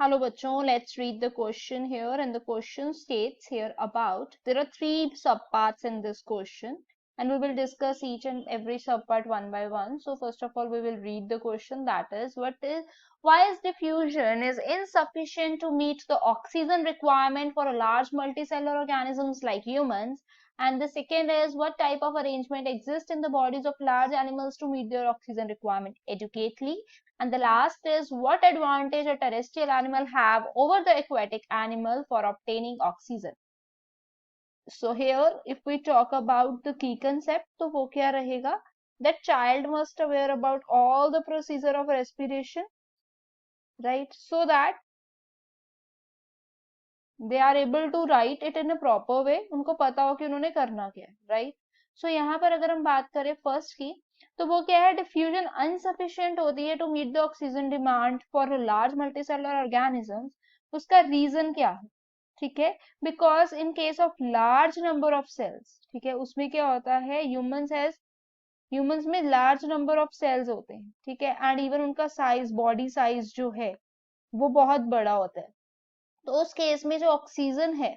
Hello bachon, let's read the question here, and the question states here about there are three subparts in this question, and we will discuss each and every subpart one by one. So first of all we will read the question, that is why is diffusion is insufficient to meet the oxygen requirement for a large multicellular organisms like humans, and the second is what type of arrangement exists in the bodies of large animals to meet their oxygen requirement adequately, and the last is what advantage a terrestrial animal have over the aquatic animal for obtaining oxygen. So here if we talk about the key concept, तो वो क्या रहेगा, that child must aware about all the procedure of respiration, right, so that they are able to write it in a proper way, उनको पता हो कि उन्होंने करना क्या है, right. So यहाँ पर अगर हम बात करें फर्स्ट की, तो वो क्या है, डिफ्यूजन अनसफिशिएंट होती है to meet the oxygen demand for large multicellular organisms. उसका रीजन क्या है, ठीक है, because in case of large number of cells, ठीक है, उसमें क्या होता है, ह्यूमंस में लार्ज नंबर ऑफ सेल्स होते हैं, ठीक है, एंड इवन उनका साइज, बॉडी साइज जो है वो बहुत बड़ा होता है, तो उस केस में जो ऑक्सीजन है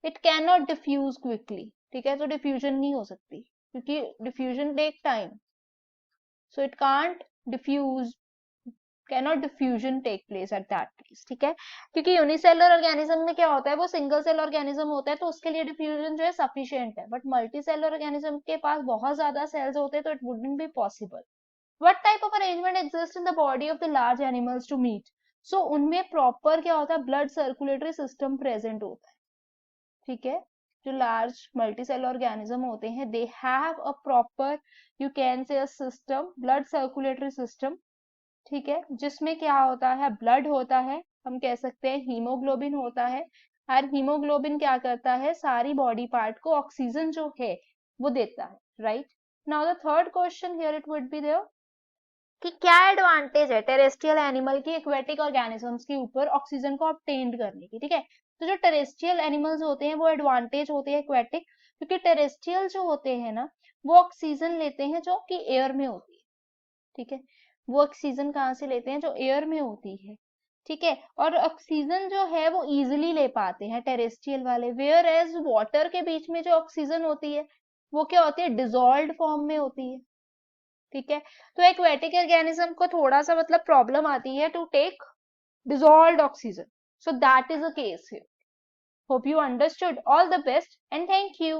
it can not diffuse quickly, ठीक है, तो डिफ्यूजन नहीं हो सकती क्योंकि diffusion take time, so it can't diffuse, cannot diffusion take place at that place, ठीक है, क्योंकि यूनिसेलुलर ऑर्गेनिज्म में क्या होता है, वो सिंगल सेल ऑर्गेनिज्म होता है, तो उसके लिए डिफ्यूजन जो है सफिशिएंट है, बट मल्टी सेलुलर ऑर्गेनिज्म के पास बहुत ज्यादा सेल्स होते हैं, तो it wouldn't be possible. What type of arrangement exist in the body of the large animals to meet, so उनमें प्रॉपर क्या होता है, ब्लड सर्कुलेटरी सिस्टम प्रेजेंट होता है, ठीक है, जो लार्ज मल्टीसेलुलर ऑर्गेनिज्म होते हैं they have a proper, you can say a system, blood circulatory system, ठीक है, जिसमें क्या होता है, ब्लड होता है, हम कह सकते हैं हीमोग्लोबिन होता है, और हीमोग्लोबिन क्या करता है, सारी बॉडी पार्ट को ऑक्सीजन जो है वो देता है, right. Now the third question here it would be there कि क्या एडवांटेज है टेरेस्ट्रियल एनिमल की एक्वेटिक ऑर्गेनिजम्स के ऊपर ऑक्सीजन को ऑब्टेन करने की, ठीक है, तो जो टेरेस्ट्रियल एनिमल्स होते हैं वो एडवांटेज होते हैं एक्वेटिक, क्योंकि टेरेस्ट्रियल जो होते हैं ना वो ऑक्सीजन लेते हैं जो कि एयर में होती है, ठीक है, वो ऑक्सीजन कहाँ से लेते हैं, जो एयर में होती है, ठीक है, और ऑक्सीजन जो है वो इजिली ले पाते हैं टेरेस्ट्रियल वाले, वेयर एज वाटर के बीच में जो ऑक्सीजन होती है वो क्या होती है, डिजोल्व्ड फॉर्म में होती है, ठीक है, तो एक्वेटिक ऑर्गेनिज्म को थोड़ा सा मतलब प्रॉब्लम आती है to take dissolved oxygen. So that is the case here. Hope you understood. All the best and thank you.